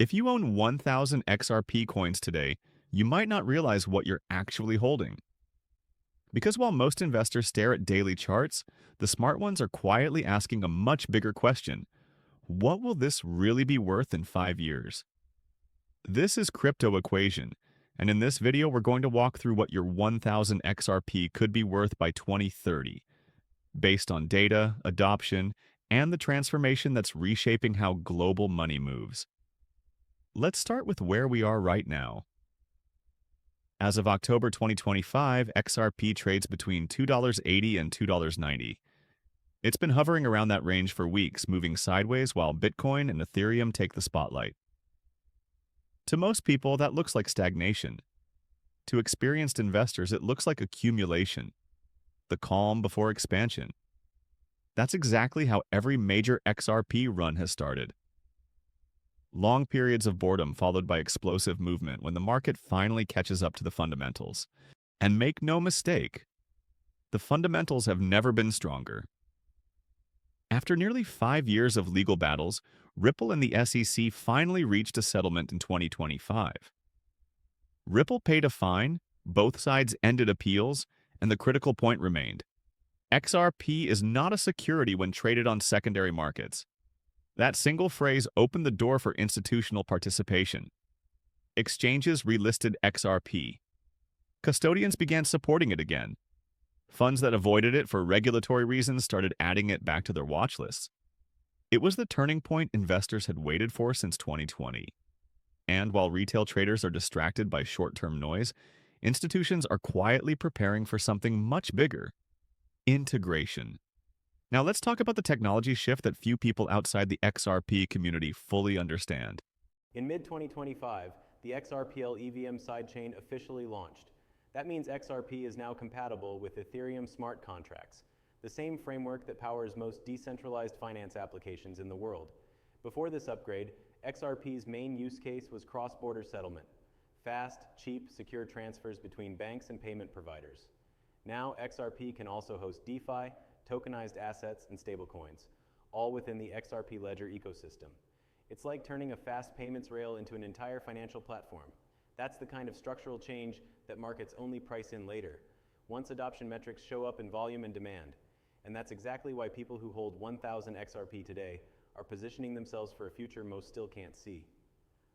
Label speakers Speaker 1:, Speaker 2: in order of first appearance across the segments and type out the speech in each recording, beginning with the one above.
Speaker 1: If you own 1,000 XRP coins today, you might not realize what you're actually holding. Because while most investors stare at daily charts, the smart ones are quietly asking a much bigger question. What will this really be worth in 5 years? This is Crypto Equation, and in this video we're going to walk through what your 1,000 XRP could be worth by 2030, based on data, adoption, and the transformation that's reshaping how global money moves. Let's start with where we are right now. As of October 2025, XRP trades between $2.80 and $2.90. It's been hovering around that range for weeks, moving sideways while Bitcoin and Ethereum take the spotlight. To most people, that looks like stagnation. To experienced investors, it looks like accumulation, the calm before expansion. That's exactly how every major XRP run has started. Long periods of boredom followed by explosive movement when the market finally catches up to the fundamentals. And make no mistake, the fundamentals have never been stronger. After nearly 5 years of legal battles, Ripple and the SEC finally reached a settlement in 2025. Ripple paid a fine, both sides ended appeals, and the critical point remained. XRP is not a security when traded on secondary markets. That single phrase opened the door for institutional participation. Exchanges relisted XRP. Custodians began supporting it again. Funds that avoided it for regulatory reasons started adding it back to their watch lists. It was the turning point investors had waited for since 2020. And while retail traders are distracted by short-term noise, institutions are quietly preparing for something much bigger: integration. Now let's talk about the technology shift that few people outside the XRP community fully understand.
Speaker 2: In mid-2025, the XRPL EVM sidechain officially launched. That means XRP is now compatible with Ethereum smart contracts, the same framework that powers most decentralized finance applications in the world. Before this upgrade, XRP's main use case was cross-border settlement: fast, cheap, secure transfers between banks and payment providers. Now, XRP can also host DeFi, tokenized assets, and stablecoins, all within the XRP Ledger ecosystem. It's like turning a fast payments rail into an entire financial platform. That's the kind of structural change that markets only price in later, once adoption metrics show up in volume and demand. And that's exactly why people who hold 1,000 XRP today are positioning themselves for a future most still can't see.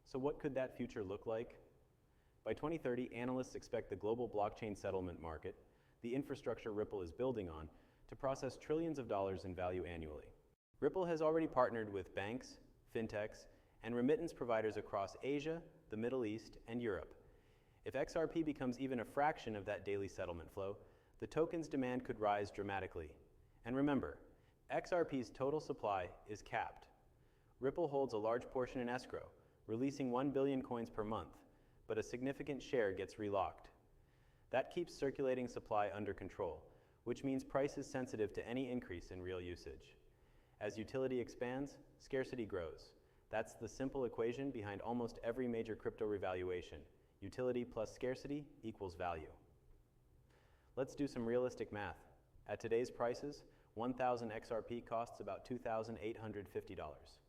Speaker 2: So what could that future look like? By 2030, analysts expect the global blockchain settlement market, the infrastructure Ripple is building on, to process trillions of dollars in value annually. Ripple has already partnered with banks, fintechs, and remittance providers across Asia, the Middle East, and Europe. If XRP becomes even a fraction of that daily settlement flow, the token's demand could rise dramatically. And remember, XRP's total supply is capped. Ripple holds a large portion in escrow, releasing 1 billion coins per month, but a significant share gets relocked. That keeps circulating supply under control, which means price is sensitive to any increase in real usage. As utility expands, scarcity grows. That's the simple equation behind almost every major crypto revaluation: utility plus scarcity equals value. Let's do some realistic math. At today's prices, 1,000 XRP costs about $2,850.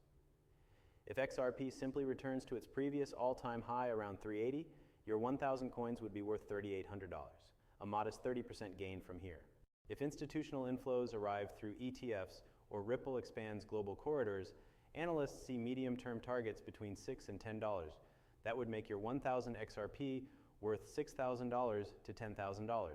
Speaker 2: If XRP simply returns to its previous all-time high around 380, your 1,000 coins would be worth $3,800, a modest 30% gain from here. If institutional inflows arrive through ETFs or Ripple expands global corridors, analysts see medium-term targets between $6 and $10. That would make your 1,000 XRP worth $6,000 to $10,000.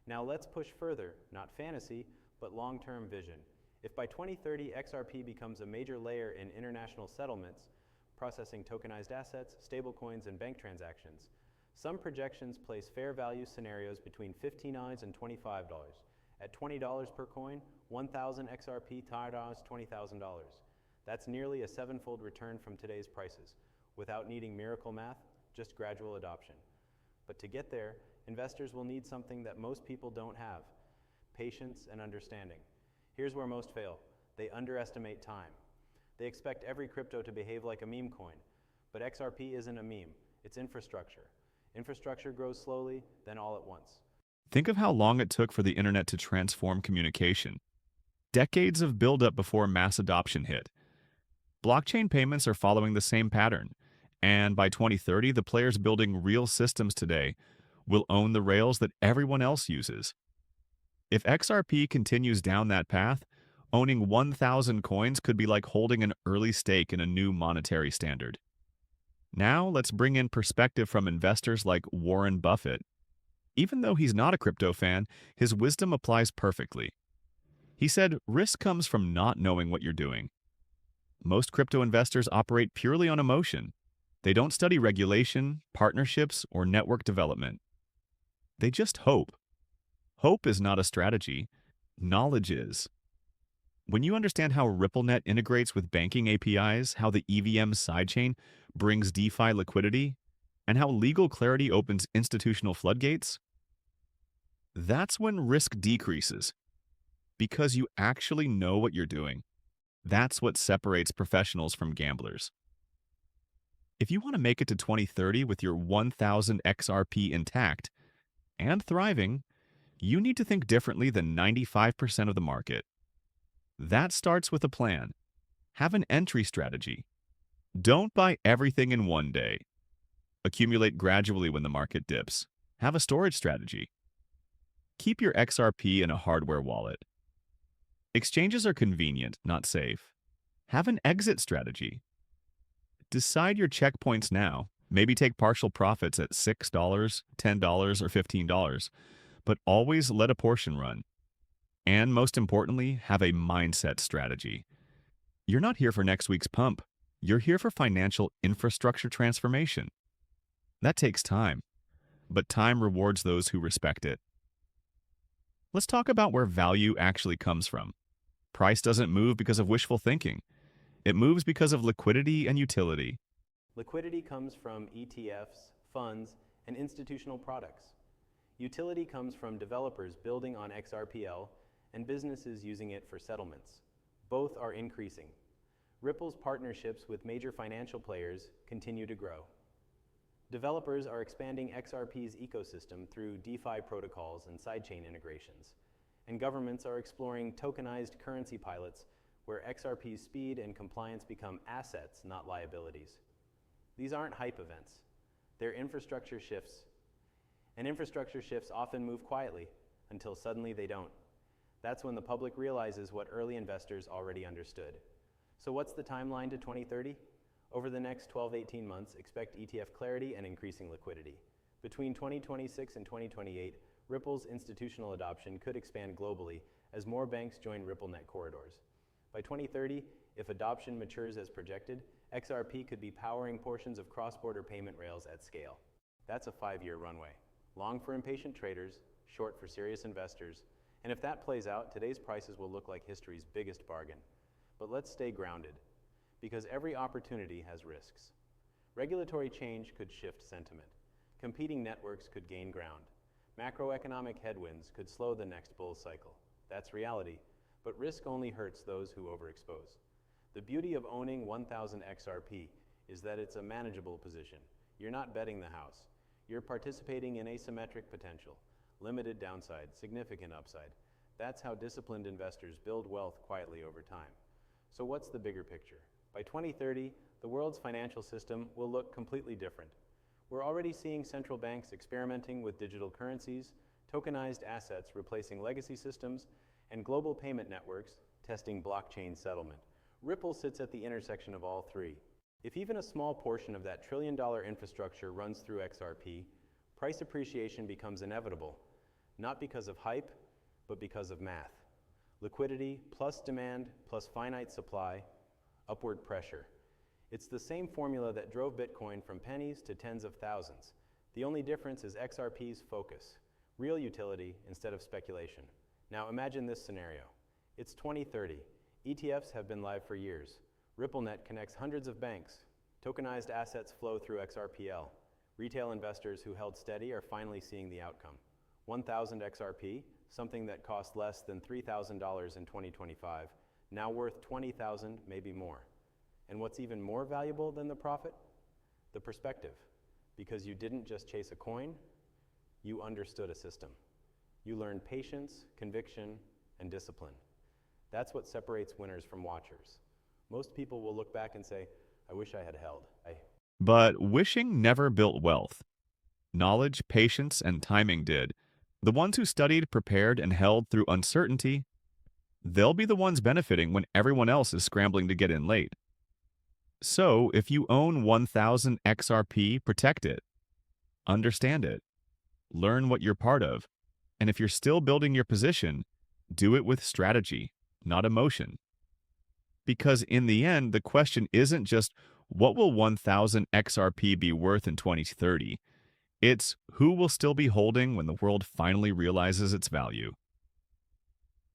Speaker 2: Now let's push further, not fantasy, but long-term vision. If by 2030 XRP becomes a major layer in international settlements, processing tokenized assets, stablecoins, and bank transactions, some projections place fair value scenarios between $15 and $25. At $20 per coin, 1,000 XRP tires $20,000. That's nearly a seven-fold return from today's prices, without needing miracle math, just gradual adoption. But to get there, investors will need something that most people don't have: patience and understanding. Here's where most fail. They underestimate time. They expect every crypto to behave like a meme coin, but XRP isn't a meme, it's infrastructure. Infrastructure grows slowly, then all at once.
Speaker 1: Think of how long it took for the internet to transform communication. Decades of buildup before mass adoption hit. Blockchain payments are following the same pattern. And by 2030, the players building real systems today will own the rails that everyone else uses. If XRP continues down that path, owning 1,000 coins could be like holding an early stake in a new monetary standard. Now, let's bring in perspective from investors like Warren Buffett. Even though he's not a crypto fan, his wisdom applies perfectly. He said, risk comes from not knowing what you're doing. Most crypto investors operate purely on emotion. They don't study regulation, partnerships, or network development. They just hope. Hope is not a strategy. Knowledge is. When you understand how RippleNet integrates with banking APIs, how the EVM sidechain brings DeFi liquidity, and how legal clarity opens institutional floodgates, that's when risk decreases. Because you actually know what you're doing. That's what separates professionals from gamblers. If you want to make it to 2030 with your 1,000 XRP intact and thriving, you need to think differently than 95% of the market. That starts with a plan. Have an entry strategy. Don't buy everything in one day. Accumulate gradually when the market dips. Have a storage strategy. Keep your XRP in a hardware wallet. Exchanges are convenient, not safe. Have an exit strategy. Decide your checkpoints now. Maybe take partial profits at $6, $10, or $15, but always let a portion run. And most importantly, have a mindset strategy. You're not here for next week's pump. You're here for financial infrastructure transformation. That takes time, but time rewards those who respect it. Let's talk about where value actually comes from. Price doesn't move because of wishful thinking. It moves because of liquidity and utility.
Speaker 2: Liquidity comes from ETFs, funds, and institutional products. Utility comes from developers building on XRPL and businesses using it for settlements. Both are increasing. Ripple's partnerships with major financial players continue to grow. Developers are expanding XRP's ecosystem through DeFi protocols and sidechain integrations, and governments are exploring tokenized currency pilots where XRP's speed and compliance become assets, not liabilities. These aren't hype events. They're infrastructure shifts. And infrastructure shifts often move quietly until suddenly they don't. That's when the public realizes what early investors already understood. So what's the timeline to 2030? Over the next 12-18 months, expect ETF clarity and increasing liquidity. Between 2026 and 2028, Ripple's institutional adoption could expand globally as more banks join RippleNet corridors. By 2030, if adoption matures as projected, XRP could be powering portions of cross-border payment rails at scale. That's a 5-year runway. Long for impatient traders, short for serious investors, and if that plays out, today's prices will look like history's biggest bargain. But let's stay grounded, because every opportunity has risks. Regulatory change could shift sentiment. Competing networks could gain ground. Macroeconomic headwinds could slow the next bull cycle. That's reality, but risk only hurts those who overexpose. The beauty of owning 1,000 XRP is that it's a manageable position. You're not betting the house. You're participating in asymmetric potential, limited downside, significant upside. That's how disciplined investors build wealth quietly over time. So what's the bigger picture? By 2030, the world's financial system will look completely different. We're already seeing central banks experimenting with digital currencies, tokenized assets replacing legacy systems, and global payment networks testing blockchain settlement. Ripple sits at the intersection of all three. If even a small portion of that trillion-dollar infrastructure runs through XRP, price appreciation becomes inevitable, not because of hype, but because of math. Liquidity plus demand plus finite supply, upward pressure. It's the same formula that drove Bitcoin from pennies to tens of thousands. The only difference is XRP's focus, real utility instead of speculation. Now imagine this scenario. It's 2030. ETFs have been live for years. RippleNet connects hundreds of banks. Tokenized assets flow through XRPL. Retail investors who held steady are finally seeing the outcome. 1,000 XRP, something that cost less than $3,000 in 2025, now worth 20,000, maybe more. And what's even more valuable than the profit? The perspective. Because you didn't just chase a coin, you understood a system. You learned patience, conviction, and discipline. That's what separates winners from watchers. Most people will look back and say, I wish I had held.
Speaker 1: But wishing never built wealth. Knowledge, patience, and timing did. The ones who studied, prepared, and held through uncertainty, they'll be the ones benefiting when everyone else is scrambling to get in late. So, if you own 1000 XRP, protect it, understand it, learn what you're part of, and if you're still building your position, do it with strategy, not emotion. Because in the end, the question isn't just what will 1000 XRP be worth in 2030? It's who will still be holding when the world finally realizes its value.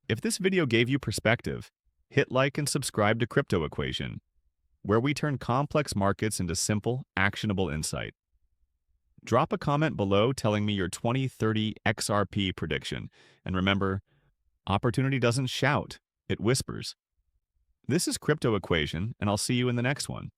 Speaker 1: If this video gave you perspective, hit like and subscribe to Crypto Equation, where we turn complex markets into simple, actionable insight. Drop a comment below telling me your 2030 XRP prediction. And remember, opportunity doesn't shout, it whispers. This is Crypto Equation, and I'll see you in the next one.